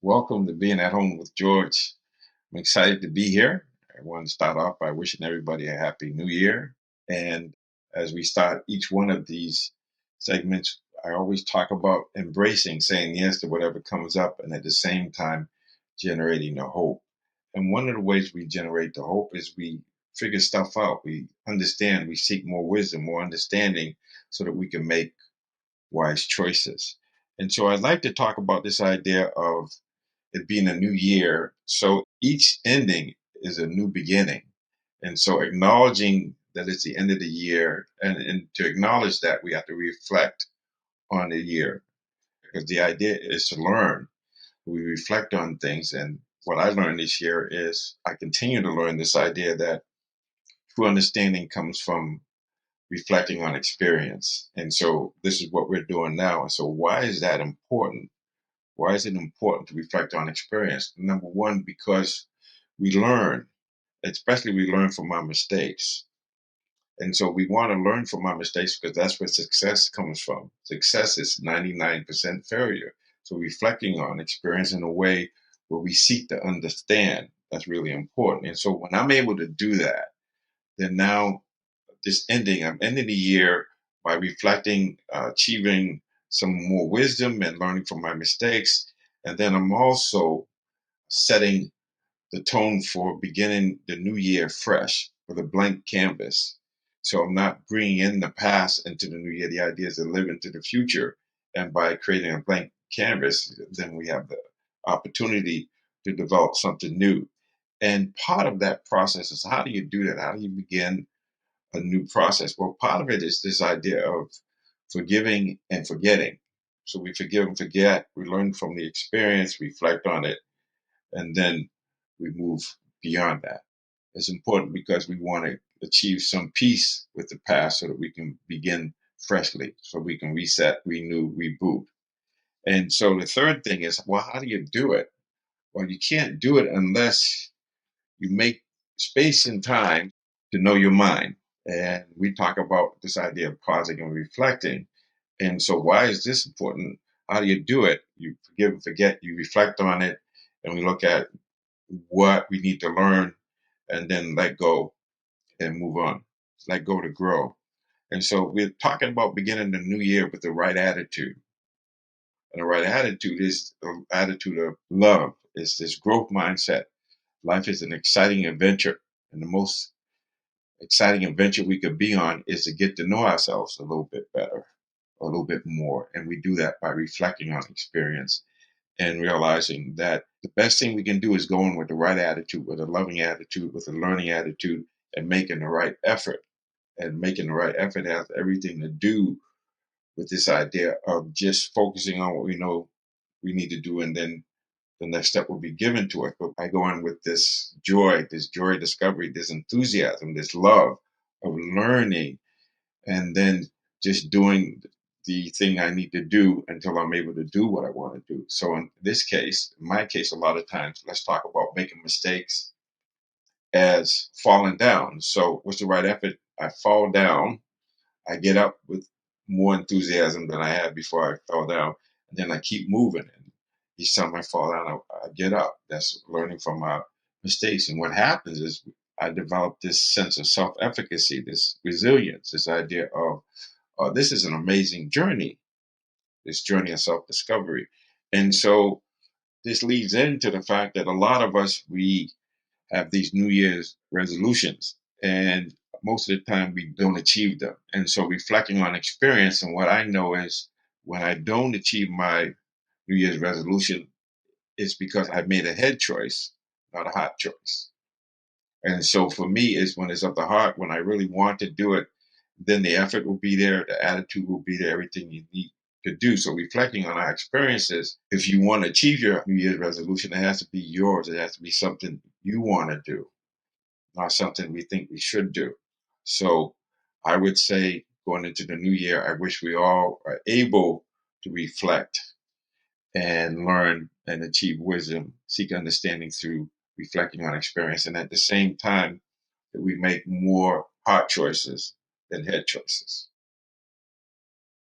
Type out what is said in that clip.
Welcome to Being at Home with George. I'm excited to be here. I want to start off by wishing everybody a happy new year. And as we start each one of these segments, I always talk about embracing, saying yes to whatever comes up, and at the same time, generating the hope. And one of the ways we generate the hope is we figure stuff out. We understand, we seek more wisdom, more understanding so that we can make wise choices. And so I'd like to talk about this idea of it being a new year. So each ending is a new beginning. And so acknowledging that it's the end of the year, and to acknowledge that we have to reflect on the year, because the idea is to learn. We reflect on things. And what I learned this year is I continue to learn this idea that true understanding comes from reflecting on experience. And so this is what we're doing now. And so why is that important? Why is it important to reflect on experience? Number one, because we learn, especially we learn from our mistakes. And so we want to learn from our mistakes because that's where success comes from. Success is 99% failure. So reflecting on experience in a way where we seek to understand, that's really important. And so when I'm able to do that, then now I'm ending the year by reflecting, achieving some more wisdom and learning from my mistakes. And then I'm also setting the tone for beginning the new year fresh with a blank canvas. So I'm not bringing in the past into the new year. The idea is to live into the future. And by creating a blank canvas, then we have the opportunity to develop something new. And part of that process is, how do you do that? How do you begin a new process? Well, part of it is this idea of forgiving and forgetting. So we forgive and forget, we learn from the experience, reflect on it, and then we move beyond that. It's important because we want to achieve some peace with the past so that we can begin freshly, so we can reset, renew, reboot. And so the third thing is, well, how do you do it? Well, you can't do it unless you make space and time to know your mind. And we talk about this idea of pausing and reflecting. And so, why is this important? How do you do it? You forgive and forget, you reflect on it, and we look at what we need to learn, and then let go and move on. Let go to grow. And so, we're talking about beginning the new year with the right attitude. And the right attitude is the attitude of love, it's this growth mindset. Life is an exciting adventure. And the most exciting adventure we could be on is to get to know ourselves a little bit better, a little bit more. And we do that by reflecting on experience and realizing that the best thing we can do is go in with the right attitude, with a loving attitude, with a learning attitude, and making the right effort. And making the right effort has everything to do with this idea of just focusing on what we know we need to do, and then the next step will be given to us. But I go in with this joy discovery, this enthusiasm, this love of learning, and then just doing the thing I need to do until I'm able to do what I want to do. So in this case, in my case, a lot of times, let's talk about making mistakes as falling down. So what's the right effort? I fall down, I get up with more enthusiasm than I had before I fell down, and then I keep moving. And each time I fall down, I get up. That's learning from my mistakes. And what happens is I develop this sense of self-efficacy, this resilience, this idea of this is an amazing journey, this journey of self-discovery. And so this leads into the fact that a lot of us, we have these New Year's resolutions, and most of the time we don't achieve them. And so reflecting on experience, and what I know is when I don't achieve my New Year's resolution, it's because I made a head choice, not a heart choice. And so for me, is when it's of the heart, when I really want to do it, then the effort will be there, the attitude will be there, everything you need to do. So reflecting on our experiences, if you want to achieve your New Year's resolution, it has to be yours. It has to be something you want to do, not something we think we should do. So I would say going into the new year, I wish we all are able to reflect and learn and achieve wisdom, seek understanding through reflecting on experience. And at the same time, that we make more heart choices than head choices.